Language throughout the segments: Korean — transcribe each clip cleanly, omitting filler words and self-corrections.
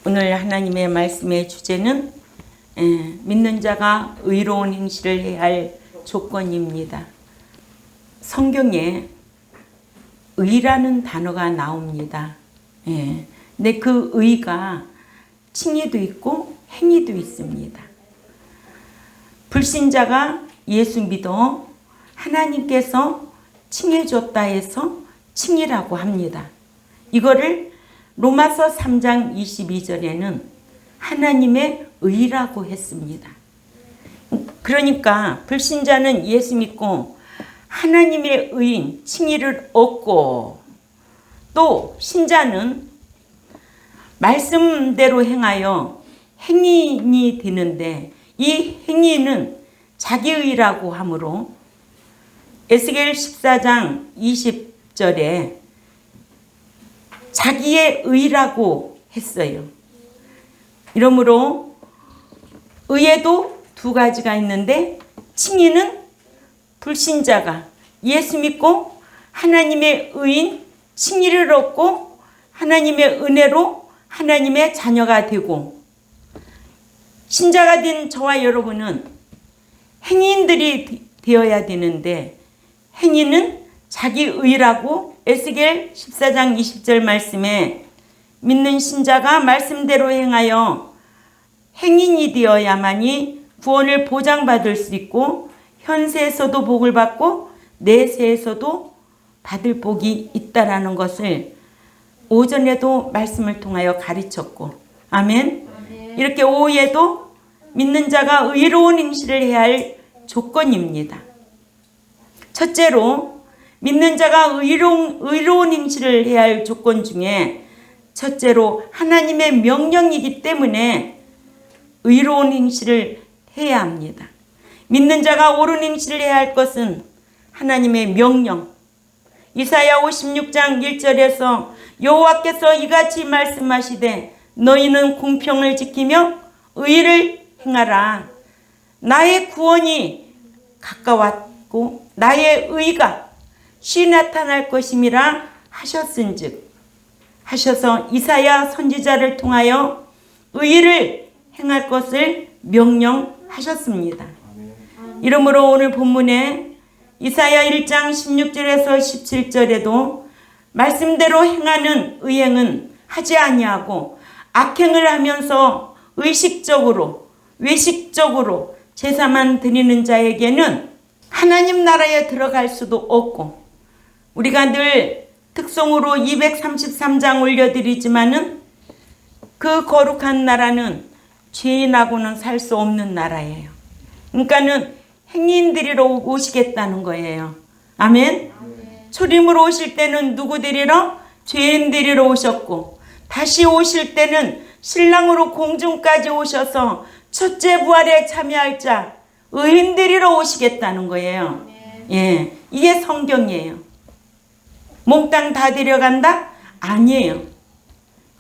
오늘 하나님의 말씀의 주제는 믿는 자가 의로운 행실을 해야 할 조건입니다. 성경에 의라는 단어가 나옵니다. 근데 그 의가 칭의도 있고 행위도 있습니다. 불신자가 예수 믿어 하나님께서 칭해 줬다 해서 칭의라고 합니다. 이거를 로마서 3장 22절에는 하나님의 의라고 했습니다. 그러니까 불신자는 예수 믿고 하나님의 의인 칭의를 얻고, 또 신자는 말씀대로 행하여 행인이 되는데, 이 행위는 자기의라고 하므로 에스겔 14장 20절에 자기의 의라고 했어요. 이러므로 의에도 두 가지가 있는데, 칭의는 불신자가 예수 믿고 하나님의 의인 칭의를 얻고 하나님의 은혜로 하나님의 자녀가 되고, 신자가 된 저와 여러분은 행인들이 되어야 되는데, 행위는 자기 의라고 에스겔 14장 20절 말씀에 믿는 신자가 말씀대로 행하여 행인이 되어야만이 구원을 보장받을 수 있고 현세에서도 복을 받고 내세에서도 받을 복이 있다라는 것을 오전에도 말씀을 통하여 가르쳤고, 아멘. 이렇게 오후에도 믿는 자가 의로운 행실을 해야 할 조건입니다. 첫째로 믿는 자가 의로운 행실을 해야 할 조건 중에 첫째로 하나님의 명령이기 때문에 의로운 행실을 해야 합니다. 믿는 자가 옳은 행실을 해야 할 것은 하나님의 명령. 이사야 56장 1절에서 여호와께서 이같이 말씀하시되 너희는 공평을 지키며 의를 행하라. 나의 구원이 가까웠고 나의 의가 쉬 나타날 것임이라 하셨은즉, 하셔서 이사야 선지자를 통하여 의를 행할 것을 명령하셨습니다. 이러므로 오늘 본문에 이사야 1장 16절에서 17절에도 말씀대로 행하는 의행은 하지 아니하고 악행을 하면서 의식적으로 외식적으로 제사만 드리는 자에게는 하나님 나라에 들어갈 수도 없고, 우리가 늘 특송으로 233장 올려드리지만은 그 거룩한 나라는 죄인하고는 살 수 없는 나라예요. 그러니까는 행인들이러 오시겠다는 거예요. 아멘. 초림으로 오실 때는 누구 데리러? 죄인 데리러 오셨고, 다시 오실 때는 신랑으로 공중까지 오셔서 첫째 부활에 참여할 자 의인 데리러 오시겠다는 거예요. 이게 성경이에요. 몽땅 다 데려간다? 아니에요.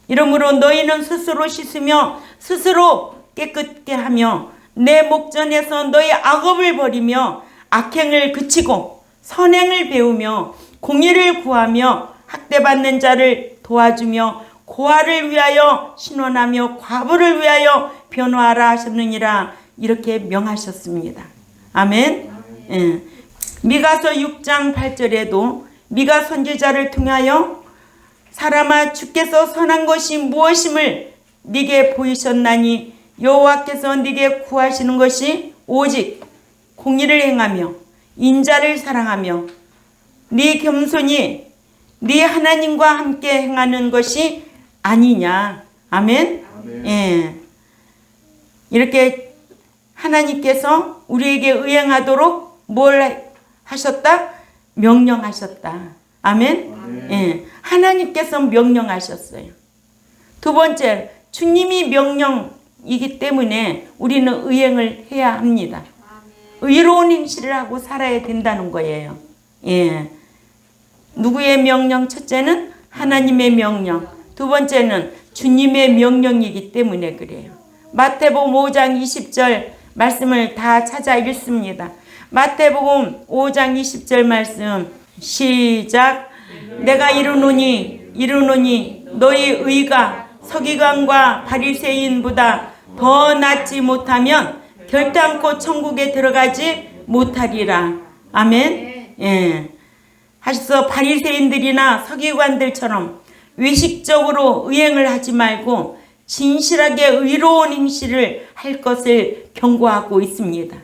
이러므로 너희는 스스로 씻으며 스스로 깨끗게 하며 내 목전에서 너희 악업을 버리며 악행을 그치고 선행을 배우며 공의를 구하며 학대받는 자를 도와주며 고아를 위하여 신원하며 과부를 위하여 변호하라 하셨느니라. 이렇게 명하셨습니다. 아멘. 미가서 6장 8절에도 미가 선지자를 통하여 사람아 주께서 선한 것이 무엇임을 네게 보이셨나니 여호와께서 네게 구하시는 것이 오직 공의를 행하며 인자를 사랑하며 네 겸손히 네 하나님과 함께 행하는 것이 아니냐. 아멘. 이렇게 하나님께서 우리에게 의행하도록 뭘 하셨다? 명령하셨다. 아멘. 하나님께서 명령하셨어요. 두 번째, 주님이 명령이기 때문에 우리는 의행을 해야 합니다. 의로운 행실을 하고 살아야 된다는 거예요. 누구의 명령? 첫째는 하나님의 명령, 두 번째는 주님의 명령이기 때문에 그래요. 마태복음 5장 20절 말씀을 다 찾아 읽습니다. 마태복음 5장 20절 말씀 시작. 내가 이르노니 너희 의가 서기관과 바리새인보다 더 낫지 못하면 결단코 천국에 들어가지 못하리라. 아멘. 예. 하셔서 바리새인들이나 서기관들처럼 외식적으로 의행을 하지 말고 진실하게 의로운 행실을 할 것을 경고하고 있습니다.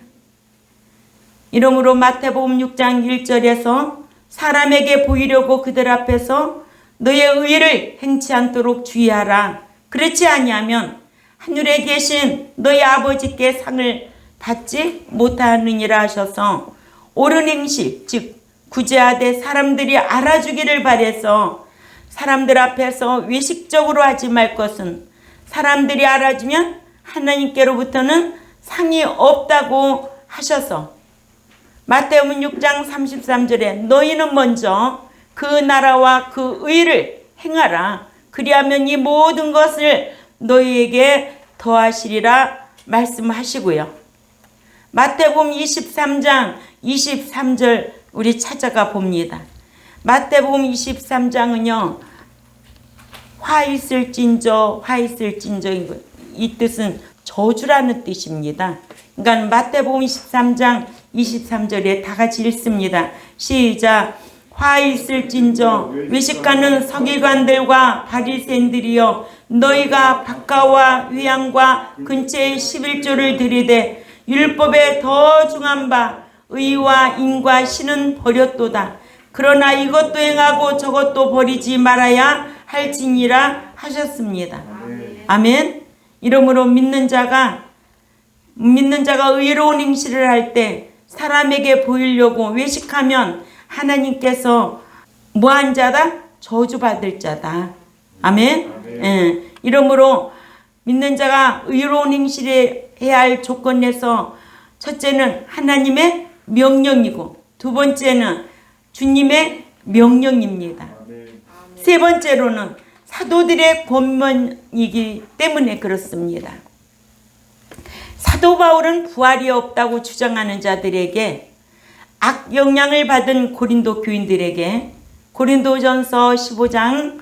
이러므로 마태복음 6장 1절에서 사람에게 보이려고 그들 앞에서 너의 의를 행치 않도록 주의하라. 그렇지 아니하면 하늘에 계신 너희 아버지께 상을 받지 못하느니라 하셔서 옳은 행실, 즉 구제하되 사람들이 알아주기를 바라서 사람들 앞에서 외식적으로 하지 말 것은 사람들이 알아주면 하나님께로부터는 상이 없다고 하셔서 마태복음 6장 33절에 너희는 먼저 그 나라와 그 의를 행하라. 그리하면 이 모든 것을 너희에게 더하시리라 말씀하시고요. 마태복음 23장 23절 우리 찾아가 봅니다. 마태복음 23장은요. 화 있을진저 화 있을진저 이 뜻은 저주라는 뜻입니다. 그러니까 마태복음 23장 23절에 다 같이 읽습니다. 시작. 화 있을진저 외식하는 서기관들과 바리새인들이여 너희가 박가와 위안과 근처에 11조를 들이되 율법에 더 중한 바 의와 인과 신은 버렸도다. 그러나 이것도 행하고 저것도 버리지 말아야 할지니라 하셨습니다. 아멘. 이러므로 믿는 자가 의로운 행실을 할 때 사람에게 보이려고 외식하면 하나님께서 뭐한 자다? 저주받을 자다. 아멘. 예. 이러므로 믿는 자가 의로운 행실을 해야 할 조건에서 첫째는 하나님의 명령이고 두 번째는 주님의 명령입니다. 세 번째로는 사도들의 권면이기 때문에 그렇습니다. 사도 바울은 부활이 없다고 주장하는 자들에게 악영향을 받은 고린도 교인들에게 고린도전서 15장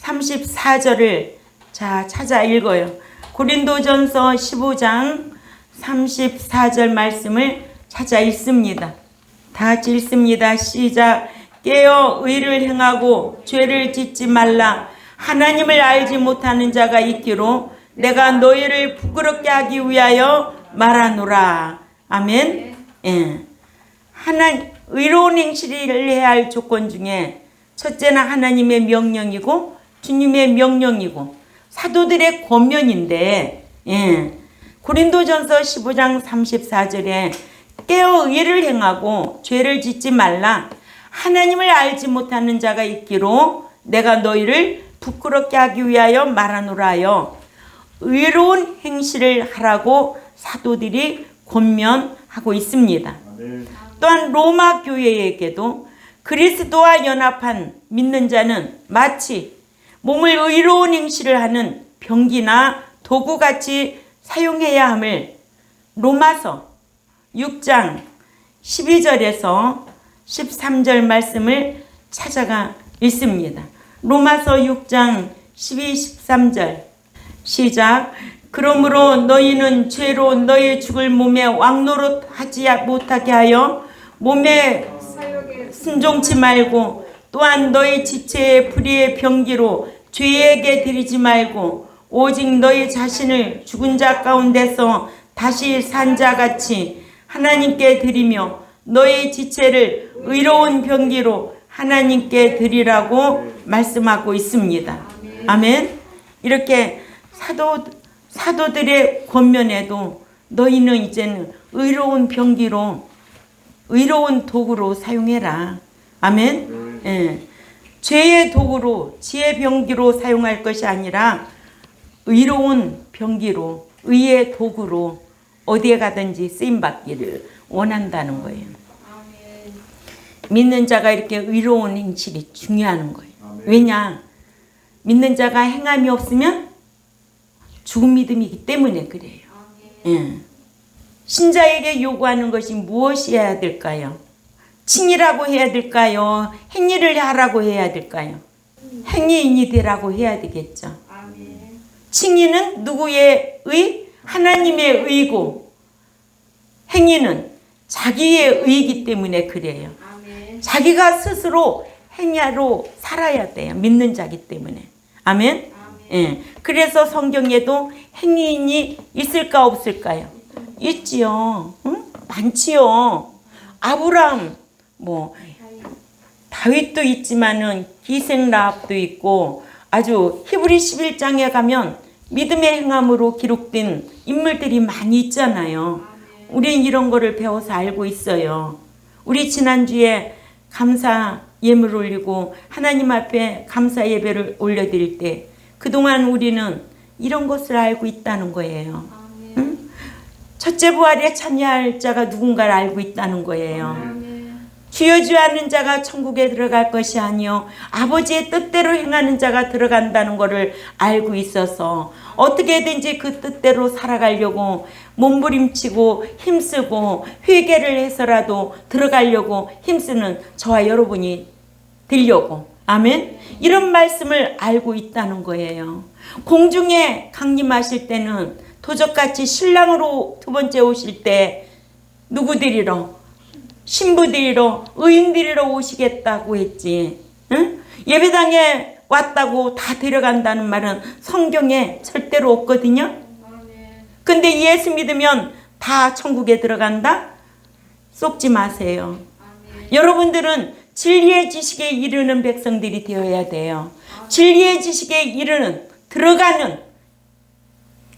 34절을 찾아 읽어요. 고린도전서 15장 34절 말씀을 찾아 읽습니다. 다 같이 읽습니다. 시작. 깨어 의를 행하고 죄를 짓지 말라. 하나님을 알지 못하는 자가 있기로 내가 너희를 부끄럽게 하기 위하여 말하노라. 아멘. 예. 의로운 행실을 해야 할 조건 중에 첫째는 하나님의 명령이고 주님의 명령이고 사도들의 권면인데, 예. 고린도전서 15장 34절에 깨어 의를 행하고 죄를 짓지 말라. 하나님을 알지 못하는 자가 있기로 내가 너희를 부끄럽게 하기 위하여 말하노라요. 의로운 행실을 하라고 사도들이 권면하고 있습니다. 또한 로마 교회에게도 그리스도와 연합한 믿는 자는 마치 몸을 의로운 행실을 하는 병기나 도구같이 사용해야 함을 로마서 6장 12절에서 13절 말씀을 찾아가 읽습니다. 로마서 6장 12, 13절 시작. 그러므로 너희는 죄로 너희 죽을 몸에 왕노릇하지 못하게 하여 몸에 순종치 말고 또한 너희 지체의 불의의 병기로 죄에게 드리지 말고 오직 너희 자신을 죽은 자 가운데서 다시 산 자같이 하나님께 드리며 너희 지체를 의로운 병기로 하나님께 드리라고 말씀하고 있습니다. 아멘. 이렇게 사도들의 권면에도 너희는 이제는 의로운 병기로 의로운 도구로 사용해라. 아멘. 예. 죄의 도구로 지혜 병기로 사용할 것이 아니라 의로운 병기로 의의 도구로 어디에 가든지 쓰임받기를 원한다는 거예요. 믿는 자가 이렇게 의로운 행실이 중요한 거예요. 왜냐? 믿는 자가 행함이 없으면 죽은 믿음이기 때문에 그래요. 예. 신자에게 요구하는 것이 무엇이어야 될까요? 칭이라고 해야 될까요? 행위를 하라고 해야 될까요? 행위인이 되라고 해야 되겠죠. 칭의는 누구의 의? 하나님의 의고, 행위는 자기의 의이기 때문에 그래요. 자기가 스스로 행야로 살아야 돼요. 믿는 자기 때문에. 아멘. 예. 그래서 성경에도 행위인이 있을까 없을까요? 있지요. 응? 많지요. 아브라함, 다윗도 있지만은 기생 라합도 있고, 아주 히브리 11장에 가면 믿음의 행함으로 기록된 인물들이 많이 있잖아요. 우린 이런 거를 배워서 알고 있어요. 우리 지난주에 감사 예물 올리고 하나님 앞에 감사 예배를 올려드릴 때 그동안 우리는 이런 것을 알고 있다는 거예요. 응? 첫째 부활에 참여할 자가 누군가를 알고 있다는 거예요. 주여 주여 하는 자가 천국에 들어갈 것이 아니요 아버지의 뜻대로 행하는 자가 들어간다는 것을 알고 있어서 어떻게든지 그 뜻대로 살아가려고 몸부림치고 힘쓰고 회개를 해서라도 들어가려고 힘쓰는 저와 여러분이 되려고. 아멘. 이런 말씀을 알고 있다는 거예요. 공중에 강림하실 때는 도적같이 신랑으로 두 번째 오실 때 누구들이로? 신부들이로 의인들이로 오시겠다고 했지. 응? 예배당에 왔다고 다 데려간다는 말은 성경에 절대로 없거든요. 근데 예수 믿으면 다 천국에 들어간다? 속지 마세요. 여러분들은 진리의 지식에 이르는 백성들이 되어야 돼요. 진리의 지식에 이르는, 들어가는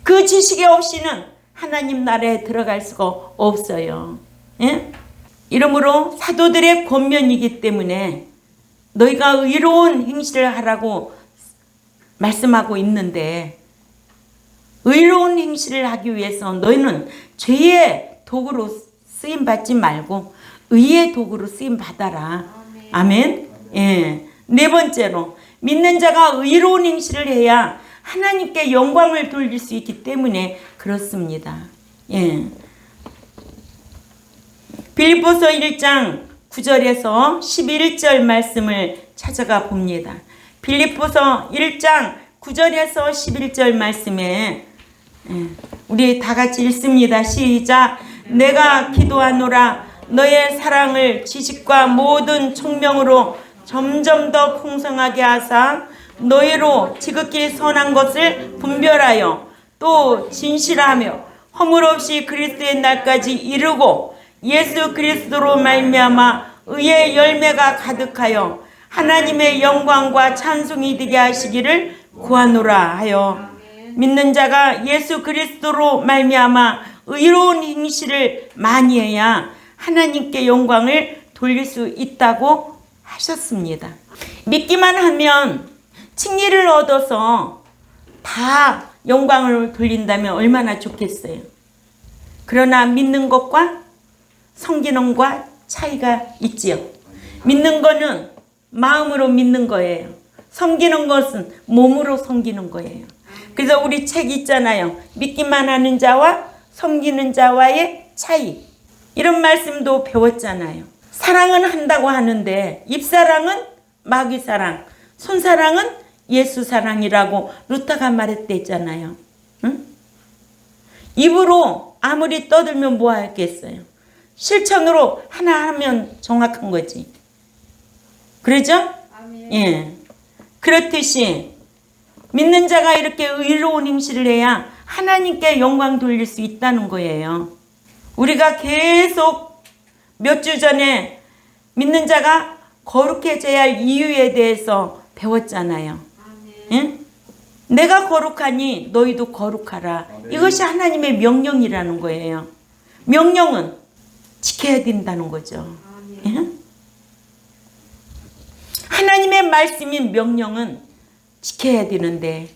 그 지식이 없이는 하나님 나라에 들어갈 수가 없어요. 예? 이러므로 사도들의 권면이기 때문에 너희가 의로운 행실을 하라고 말씀하고 있는데, 의로운 행실을 하기 위해서 너희는 죄의 도구로 쓰임 받지 말고 의의 도구로 쓰임 받아라. 아멘. 예. 네 번째로 믿는 자가 의로운 행실을 해야 하나님께 영광을 돌릴 수 있기 때문에 그렇습니다. 예. 빌립보서 1장 9절에서 11절 말씀을 찾아가 봅니다. 빌립보서 1장 9절에서 11절 말씀에 우리 다 같이 읽습니다. 시작. 내가 기도하노라 너의 사랑을 지식과 모든 총명으로 점점 더 풍성하게 하사 너희로 지극히 선한 것을 분별하여 또 진실하며 허물 없이 그리스도의 날까지 이르고 예수 그리스도로 말미암아 의의 열매가 가득하여 하나님의 영광과 찬송이 되게 하시기를 구하노라 하여, 믿는 자가 예수 그리스도로 말미암아 의로운 행실을 많이 해야 하나님께 영광을 돌릴 수 있다고 하셨습니다. 믿기만 하면 칭의를 얻어서 다 영광을 돌린다면 얼마나 좋겠어요. 그러나 믿는 것과 섬기는 것과 차이가 있지요. 믿는 거는 마음으로 믿는 거예요. 섬기는 것은 몸으로 섬기는 거예요. 그래서 우리 책 있잖아요. 믿기만 하는 자와 섬기는 자와의 차이. 이런 말씀도 배웠잖아요. 사랑은 한다고 하는데 입사랑은 마귀사랑, 손사랑은 예수사랑이라고 루타가 말했댔잖아요. 응? 입으로 아무리 떠들면 뭐 하겠어요. 실천으로 하나 하면 정확한 거지. 그러죠? 예. 그렇듯이 믿는 자가 이렇게 의로운 행실을 해야 하나님께 영광 돌릴 수 있다는 거예요. 우리가 계속 몇 주 전에 믿는 자가 거룩해져야 할 이유에 대해서 배웠잖아요. 예? 내가 거룩하니 너희도 거룩하라. 이것이 하나님의 명령이라는 거예요. 명령은 지켜야 된다는 거죠. 예? 하나님의 말씀인 명령은 지켜야 되는데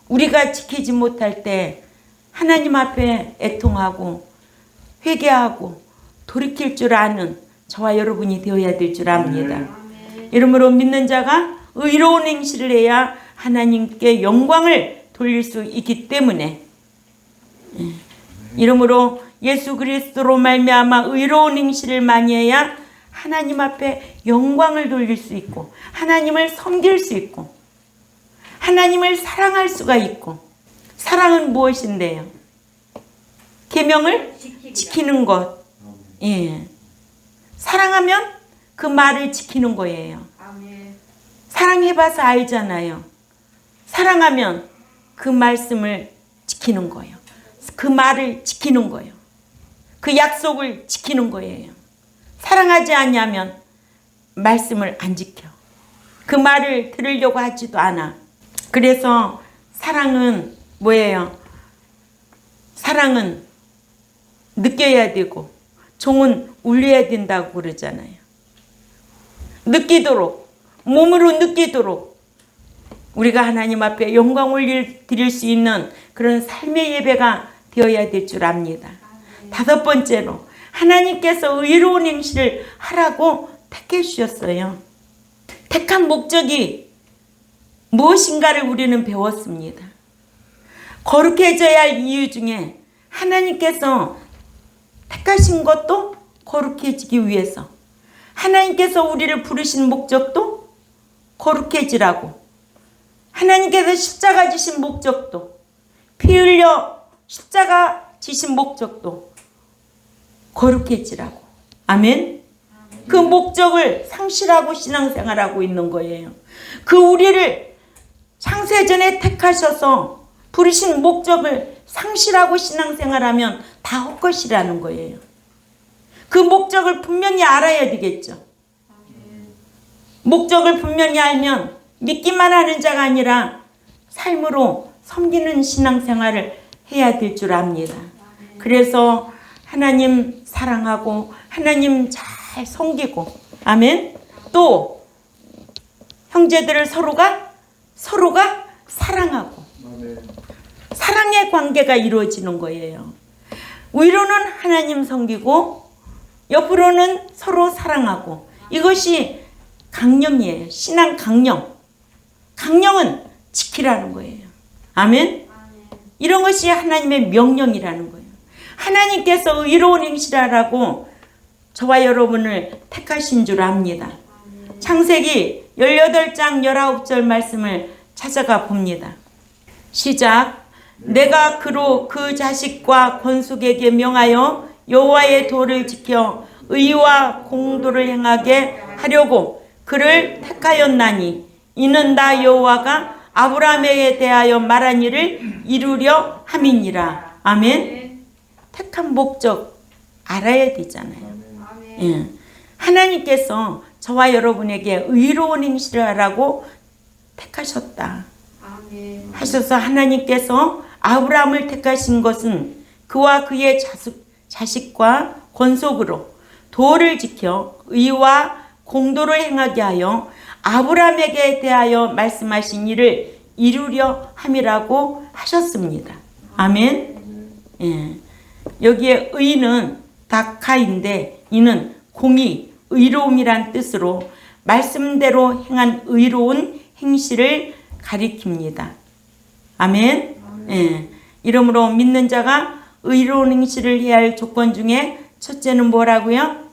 우리가 지키지 못할 때 하나님 앞에 애통하고 회개하고 돌이킬 줄 아는 저와 여러분이 되어야 될 줄 압니다. 이러므로 믿는 자가 의로운 행실을 해야 하나님께 영광을 돌릴 수 있기 때문에, 이러므로 예수 그리스도로 말미암아 의로운 행실을 많이 해야 하나님 앞에 영광을 돌릴 수 있고 하나님을 섬길 수 있고 하나님을 사랑할 수가 있고 사랑은 무엇인데요? 계명을 지키는 것. 예. 사랑하면 그 말을 지키는 거예요. 사랑해봐서 알잖아요. 사랑하면 그 말씀을 지키는 거예요. 그 말을 지키는 거예요. 그 약속을 지키는 거예요. 사랑하지 않냐면 말씀을 안 지켜. 그 말을 들으려고 하지도 않아. 그래서 사랑은 뭐예요? 사랑은 느껴야 되고 종은 울려야 된다고 그러잖아요. 느끼도록, 몸으로 느끼도록 우리가 하나님 앞에 영광을 드릴 수 있는 그런 삶의 예배가 되어야 될 줄 압니다. 다섯 번째로 하나님께서 의로운 행실을 하라고 택해 주셨어요. 택한 목적이 무엇인가를 우리는 배웠습니다. 거룩해져야 할 이유 중에 하나님께서 택하신 것도 거룩해지기 위해서, 하나님께서 우리를 부르신 목적도 거룩해지라고, 하나님께서 십자가 지신 목적도, 피 흘려 십자가 지신 목적도 거룩해지라고. 아멘. 그 목적을 상실하고 신앙생활하고 있는 거예요. 그 우리를 창세전에 택하셔서 부르신 목적을 상실하고 신앙생활하면 다 헛것이라는 거예요. 그 목적을 분명히 알아야 되겠죠. 목적을 분명히 알면 믿기만 하는 자가 아니라 삶으로 섬기는 신앙생활을 해야 될 줄 압니다. 그래서 하나님 사랑하고 하나님 잘 섬기고, 아멘. 또 형제들을 서로가 사랑하고, 사랑의 관계가 이루어지는 거예요. 위로는 하나님 섬기고 옆으로는 서로 사랑하고, 이것이 강령이에요. 신앙 강령. 강령은 지키라는 거예요. 아멘. 이런 것이 하나님의 명령이라는 거예요. 하나님께서 의로운 행실하라고 저와 여러분을 택하신 줄 압니다. 창세기 18장 19절 말씀을 찾아가 봅니다. 시작. 내가 그로 그 자식과 권속에게 명하여 여호와의 도를 지켜 의와 공도를 행하게 하려고 그를 택하였나니 이는 나 여호와가 아브라함에 대하여 말한 일을 이루려 함이니라. 아멘. 택한 목적 알아야 되잖아요. 예. 하나님께서 저와 여러분에게 의로운 행실을 하라고 택하셨다. 하셔서 하나님께서 아브라함을 택하신 것은 그와 그의 자식과 권속으로 도를 지켜 의와 공도를 행하게 하여 아브라함에게 대하여 말씀하신 일을 이루려 함이라고 하셨습니다. 아멘. 예. 여기에 의는 다카인데 이는 공의, 의로움이란 뜻으로 말씀대로 행한 의로운 행실을 가리킵니다. 아멘. 예. 이러므로 믿는 자가 의로운 행실을 해야 할 조건 중에 첫째는 뭐라고요?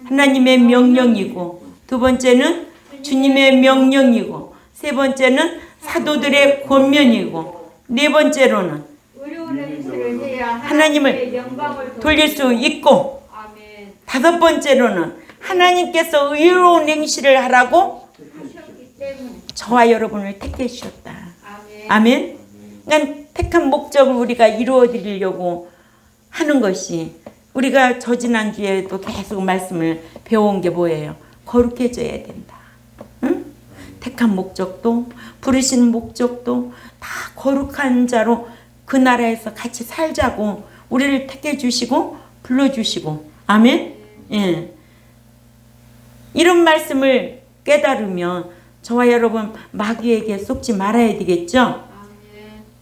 하나님의 명령이고, 두 번째는 주님의 명령이고, 세 번째는 사도들의 권면이고, 네 번째로는 하나님을 돌릴 수 있고, 다섯 번째로는 하나님께서 의로운 행실을 하라고 저와 여러분을 택해 주셨다. 아멘. 그러니까 택한 목적을 우리가 이루어 드리려고 하는 것이, 우리가 저 지난주에도 계속 말씀을 배워온 게 뭐예요? 거룩해져야 된다. 응? 택한 목적도 부르신 목적도 다 거룩한 자로 그 나라에서 같이 살자고 우리를 택해 주시고 불러주시고. 아멘. 예. 이런 말씀을 깨달으면 저와 여러분 마귀에게 속지 말아야 되겠죠.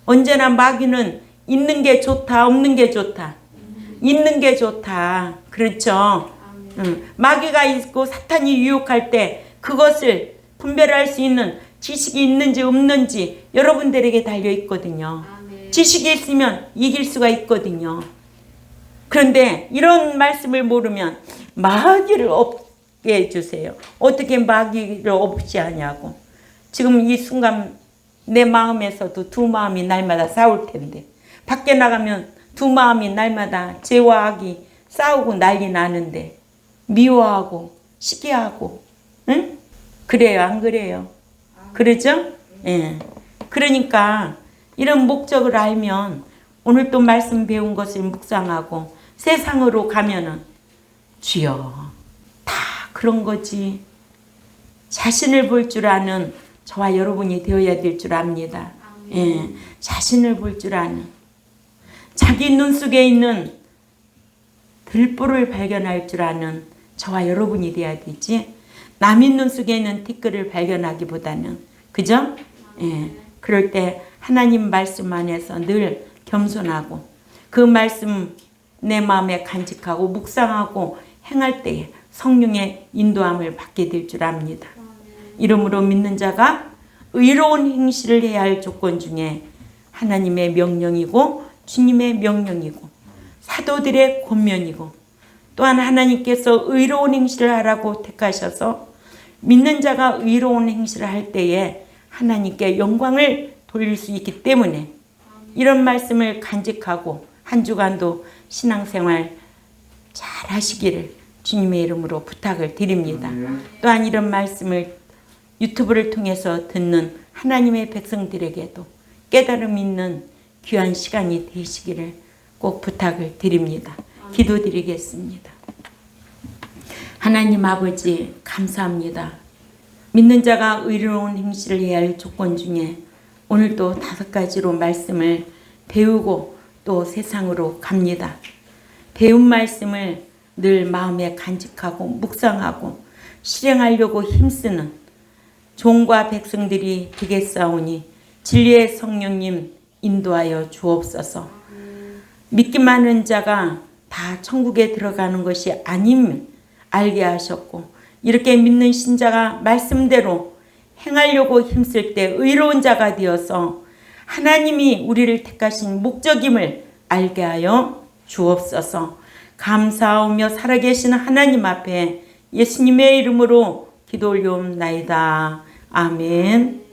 언제나 마귀는 있는 게 좋다, 없는 게 좋다. 있는 게 좋다. 그렇죠. 마귀가 있고 사탄이 유혹할 때 그것을 분별할 수 있는 지식이 있는지 없는지 여러분들에게 달려 있거든요. 지식이 있으면 이길 수가 있거든요. 그런데 이런 말씀을 모르면 마귀를 없게 해주세요. 어떻게 마귀를 없이 하냐고. 지금 이 순간 내 마음에서도 두 마음이 날마다 싸울 텐데, 밖에 나가면 두 마음이 날마다 죄와 악이 싸우고 난리 나는데, 미워하고 시기하고, 응? 그래요, 안 그래요? 그러죠? 예. 그러니까 이런 목적을 알면 오늘 또 말씀 배운 것을 묵상하고 세상으로 가면은 주여, 다 그런 거지. 자신을 볼 줄 아는 저와 여러분이 되어야 될 줄 압니다. 예. 자신을 볼 줄 아는, 자기 눈 속에 있는 들보를 발견할 줄 아는 저와 여러분이 돼야 되지. 남의 눈 속에 있는 티끌을 발견하기보다는, 그죠? 예. 그럴 때 하나님 말씀 안에서 늘 겸손하고 그 말씀 내 마음에 간직하고 묵상하고 행할 때에 성령의 인도함을 받게 될 줄 압니다. 이러므로 믿는 자가 의로운 행실을 해야 할 조건 중에 하나님의 명령이고 주님의 명령이고 사도들의 권면이고, 또한 하나님께서 의로운 행실을 하라고 택하셔서 믿는 자가 의로운 행실을 할 때에 하나님께 영광을 돌릴 수 있기 때문에 이런 말씀을 간직하고 한 주간도 신앙생활 잘 하시기를 주님의 이름으로 부탁을 드립니다. 또한 이런 말씀을 유튜브를 통해서 듣는 하나님의 백성들에게도 깨달음 있는 귀한 시간이 되시기를 꼭 부탁을 드립니다. 기도드리겠습니다. 하나님 아버지, 감사합니다. 믿는 자가 의로운 행실을 해야 할 조건 중에 오늘도 5가지로 말씀을 배우고 또 세상으로 갑니다. 배운 말씀을 늘 마음에 간직하고 묵상하고 실행하려고 힘쓰는 종과 백성들이 되겠사오니 진리의 성령님 인도하여 주옵소서. 믿기만 하는 자가 다 천국에 들어가는 것이 아님 알게 하셨고, 이렇게 믿는 신자가 말씀대로 행하려고 힘쓸 때 의로운 자가 되어서 하나님이 우리를 택하신 목적임을 알게 하여 주옵소서. 감사하며 살아계신 하나님 앞에 예수님의 이름으로 기도 올려옵나이다. 아멘.